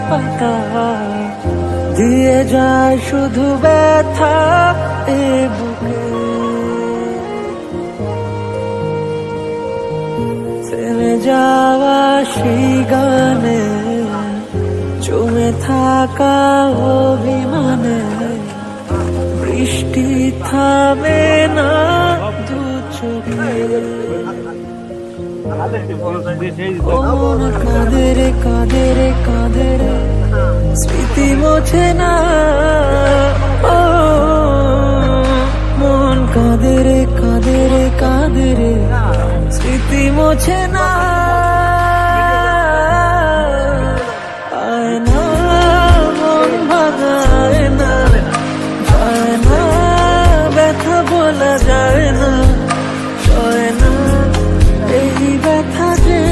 পাতা দিয়ে যায় শুধু ব্যথা এ বুকে। থেমে যাওয়া সেই গানে জমে থাকা অভিমানে বৃষ্টি থামে না দু চোখে। মন কাঁদে রে কাঁদে রে কাঁদে রে স্মৃতি মোছে না। ও মন কাঁদে রে কাঁদে রে কাঁদে রে স্মৃতি মোছে না। আয় না মন ভাঙায় না, যায় না ব্যথা বলা যায় না, সয় না এই ব্যথা যে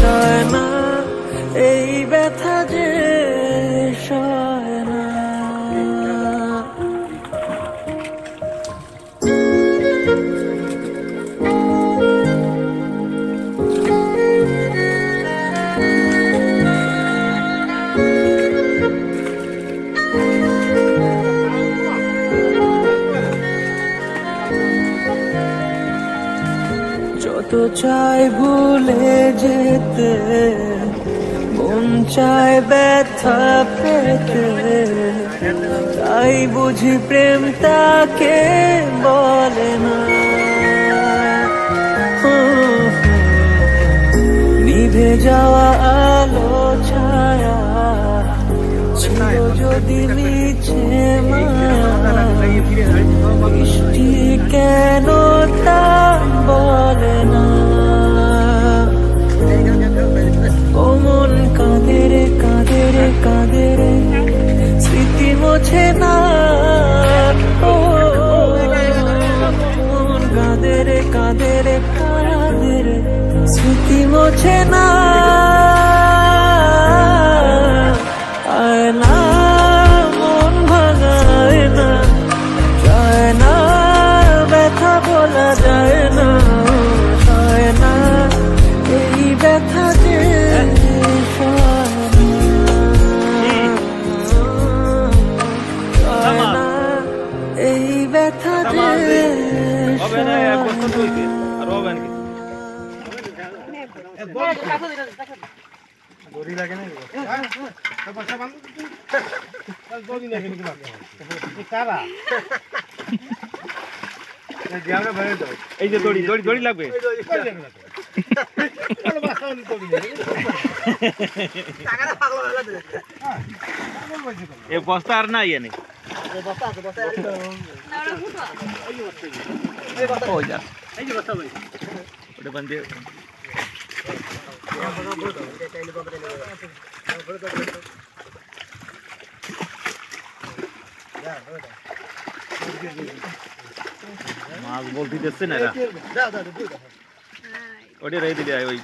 সয় না, এই ব্যথা যে সয় না। যত চাই ভুলে যেতে, মন চায় ব্যথা পেতে, তাই বুঝি প্রেম তাকে বলে না। নিভে যাওয়া আলো ছায়া ছিল যদি মিছে মায়া, বৃষ্টি কেন তা বলে না। ও মন কাঁদে রে কাঁদে রে কাঁদে রে স্মৃতি মোছে না। ও মন কাঁদে রে কাঁদে রে কাঁদে রে স্মৃতি মোছে না। আয় না মন ভাঙায় না, যায় না ব্যথা বলা যায় না, সয় না এই ব্যথা যে সয় না, এই ব্যথা যে দড়ি লাগে না এই যে দড়ি দড়ি দড়ি লাগবে। এ বস্তা আর না ইয়ে নেই, ওটা বান্ধে মাছ বলতে দিচ্ছে না, ওটা রেখে দিলে ওই